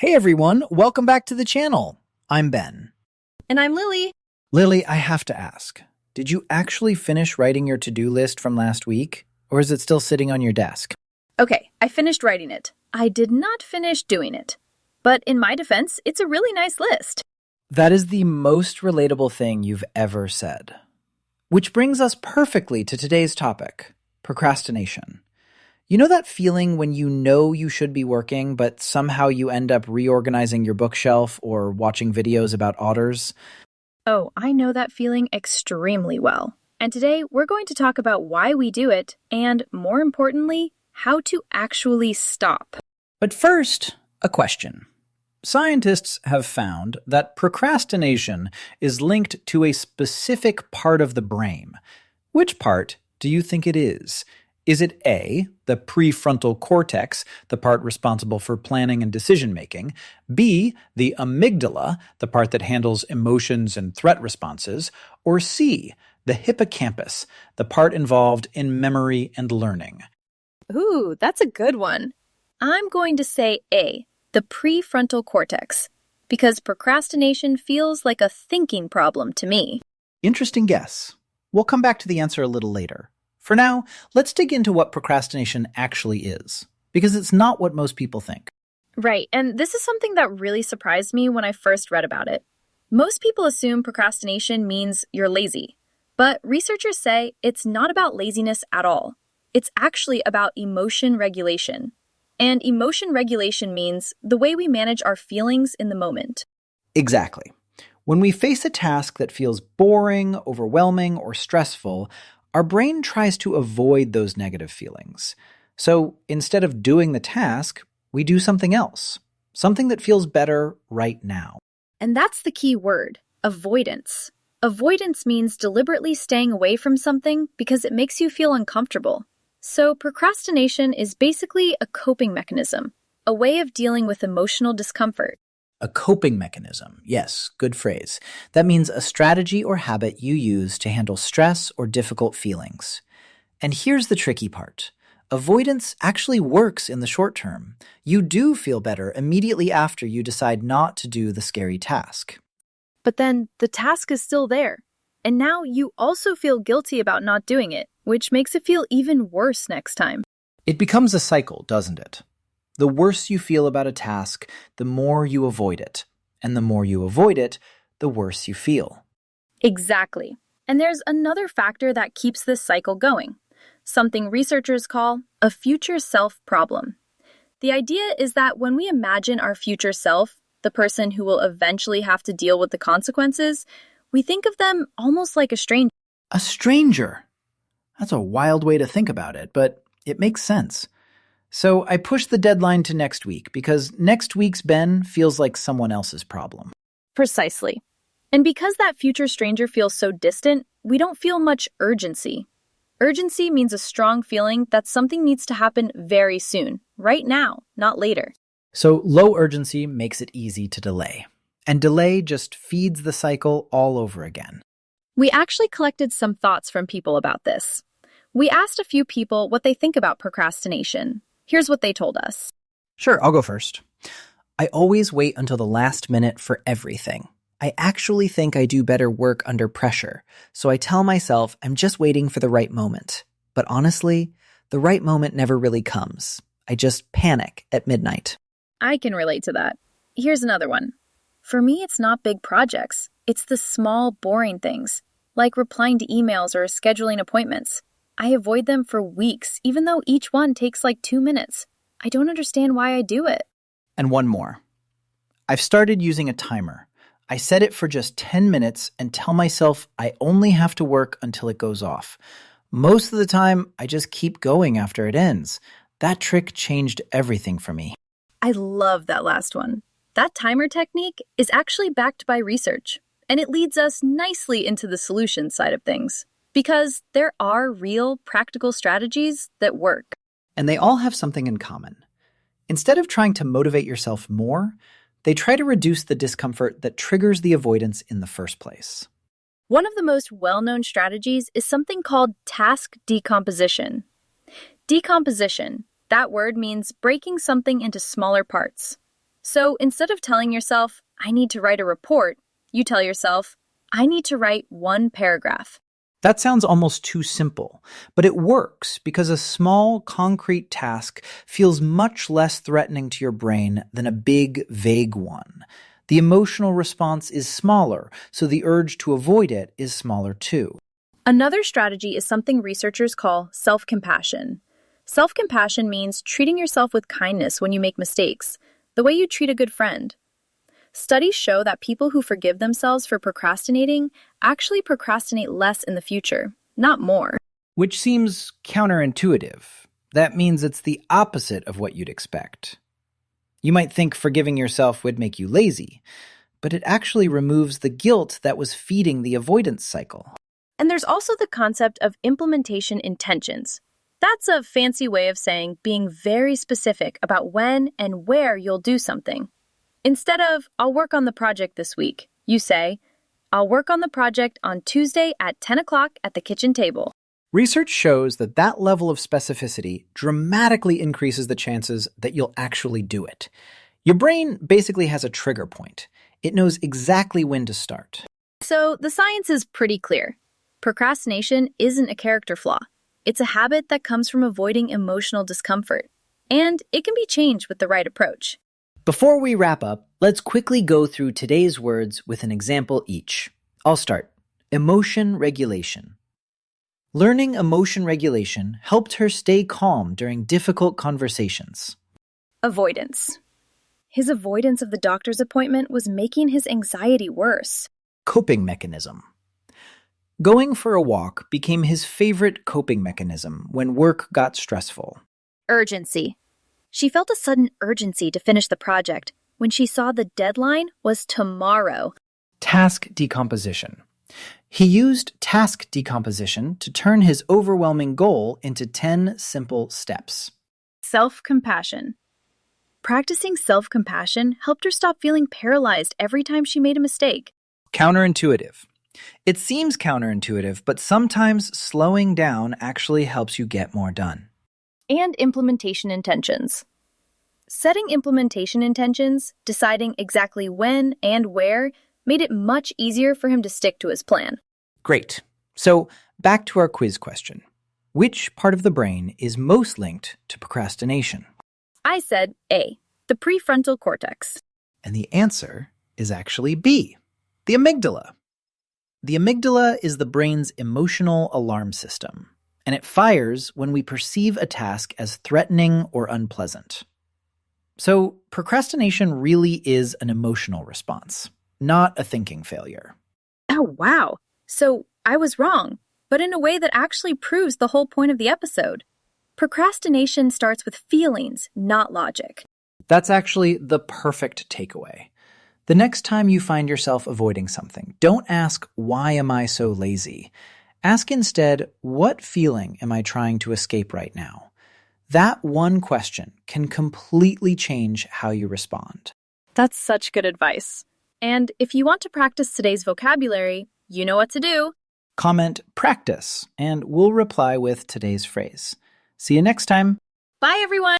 Hey everyone, welcome back to the channel. I'm Ben. And I'm Lily. Lily, I have to ask, did you actually finish writing your to-do list from last week? Or is it still sitting on your desk? Okay, I finished writing it. I did not finish doing it. But in my defense, it's a really nice list. That is the most relatable thing you've ever said. Which brings us perfectly to today's topic, procrastination. You know that feeling when you know you should be working, but somehow you end up reorganizing your bookshelf or watching videos about otters? Oh, I know that feeling extremely well. And today we're going to talk about why we do it and, more importantly, how to actually stop. But first, a question. Scientists have found that procrastination is linked to a specific part of the brain. Which part do you think it is? Is it A, the prefrontal cortex, the part responsible for planning and decision-making, B, the amygdala, the part that handles emotions and threat responses, or C, the hippocampus, the part involved in memory and learning? Ooh, that's a good one. I'm going to say A, the prefrontal cortex, because procrastination feels like a thinking problem to me. Interesting guess. We'll come back to the answer a little later. For now, let's dig into what procrastination actually is, because it's not what most people think. Right, and this is something that really surprised me when I first read about it. Most people assume procrastination means you're lazy, but researchers say it's not about laziness at all. It's actually about emotion regulation. And emotion regulation means the way we manage our feelings in the moment. Exactly. When we face a task that feels boring, overwhelming, or stressful, our brain tries to avoid those negative feelings. So instead of doing the task, we do something else, something that feels better right now. And that's the key word, avoidance. Avoidance means deliberately staying away from something because it makes you feel uncomfortable. So procrastination is basically a coping mechanism, a way of dealing with emotional discomfort. A coping mechanism. Yes, good phrase. That means a strategy or habit you use to handle stress or difficult feelings. And here's the tricky part. Avoidance actually works in the short term. You do feel better immediately after you decide not to do the scary task. But then the task is still there. And now you also feel guilty about not doing it, which makes it feel even worse next time. It becomes a cycle, doesn't it? The worse you feel about a task, the more you avoid it. And the more you avoid it, the worse you feel. Exactly. And there's another factor that keeps this cycle going, something researchers call a future self problem. The idea is that when we imagine our future self, the person who will eventually have to deal with the consequences, we think of them almost like a stranger. A stranger? That's a wild way to think about it, but it makes sense. So I pushed the deadline to next week because next week's Ben feels like someone else's problem. Precisely. And because that future stranger feels so distant, we don't feel much urgency. Urgency means a strong feeling that something needs to happen very soon, right now, not later. So low urgency makes it easy to delay. And delay just feeds the cycle all over again. We actually collected some thoughts from people about this. We asked a few people what they think about procrastination. Here's what they told us. Sure, I'll go first. I always wait until the last minute for everything. I actually think I do better work under pressure, so I tell myself I'm just waiting for the right moment. But honestly, the right moment never really comes. I just panic at midnight. I can relate to that. Here's another one. For me, it's not big projects. It's the small, boring things, like replying to emails or scheduling appointments. I avoid them for weeks, even though each one takes like 2 minutes. I don't understand why I do it. And one more. I've started using a timer. I set it for just 10 minutes and tell myself I only have to work until it goes off. Most of the time, I just keep going after it ends. That trick changed everything for me. I love that last one. That timer technique is actually backed by research, and it leads us nicely into the solution side of things. Because there are real, practical strategies that work. And they all have something in common. Instead of trying to motivate yourself more, they try to reduce the discomfort that triggers the avoidance in the first place. One of the most well-known strategies is something called task decomposition. Decomposition, that word means breaking something into smaller parts. So instead of telling yourself, I need to write a report, you tell yourself, I need to write one paragraph. That sounds almost too simple, but it works because a small, concrete task feels much less threatening to your brain than a big, vague one. The emotional response is smaller, so the urge to avoid it is smaller too. Another strategy is something researchers call self-compassion. Self-compassion means treating yourself with kindness when you make mistakes, the way you treat a good friend. Studies show that people who forgive themselves for procrastinating actually procrastinate less in the future, not more. Which seems counterintuitive. That means it's the opposite of what you'd expect. You might think forgiving yourself would make you lazy, but it actually removes the guilt that was feeding the avoidance cycle. And there's also the concept of implementation intentions. That's a fancy way of saying being very specific about when and where you'll do something. Instead of, I'll work on the project this week, you say, I'll work on the project on Tuesday at 10 o'clock at the kitchen table. Research shows that that level of specificity dramatically increases the chances that you'll actually do it. Your brain basically has a trigger point. It knows exactly when to start. So the science is pretty clear. Procrastination isn't a character flaw. It's a habit that comes from avoiding emotional discomfort. And it can be changed with the right approach. Before we wrap up, let's quickly go through today's words with an example each. I'll start. Emotion regulation. Learning emotion regulation helped her stay calm during difficult conversations. Avoidance. His avoidance of the doctor's appointment was making his anxiety worse. Coping mechanism. Going for a walk became his favorite coping mechanism when work got stressful. Urgency. She felt a sudden urgency to finish the project when she saw the deadline was tomorrow. Task decomposition. He used task decomposition to turn his overwhelming goal into 10 simple steps. Self-compassion. Practicing self-compassion helped her stop feeling paralyzed every time she made a mistake. Counterintuitive. It seems counterintuitive, but sometimes slowing down actually helps you get more done. And implementation intentions. Setting implementation intentions, deciding exactly when and where, made it much easier for him to stick to his plan. Great. So, back to our quiz question. Which part of the brain is most linked to procrastination? I said A, the prefrontal cortex. And the answer is actually B, the amygdala. The amygdala is the brain's emotional alarm system, and it fires when we perceive a task as threatening or unpleasant. So, procrastination really is an emotional response, not a thinking failure. Oh, wow. So I was wrong, but in a way that actually proves the whole point of the episode. Procrastination starts with feelings, not logic. That's actually the perfect takeaway. The next time you find yourself avoiding something, don't ask, why am I so lazy? Ask instead, what feeling am I trying to escape right now? That one question can completely change how you respond. That's such good advice. And if you want to practice today's vocabulary, you know what to do. Comment practice, and we'll reply with today's phrase. See you next time. Bye, everyone.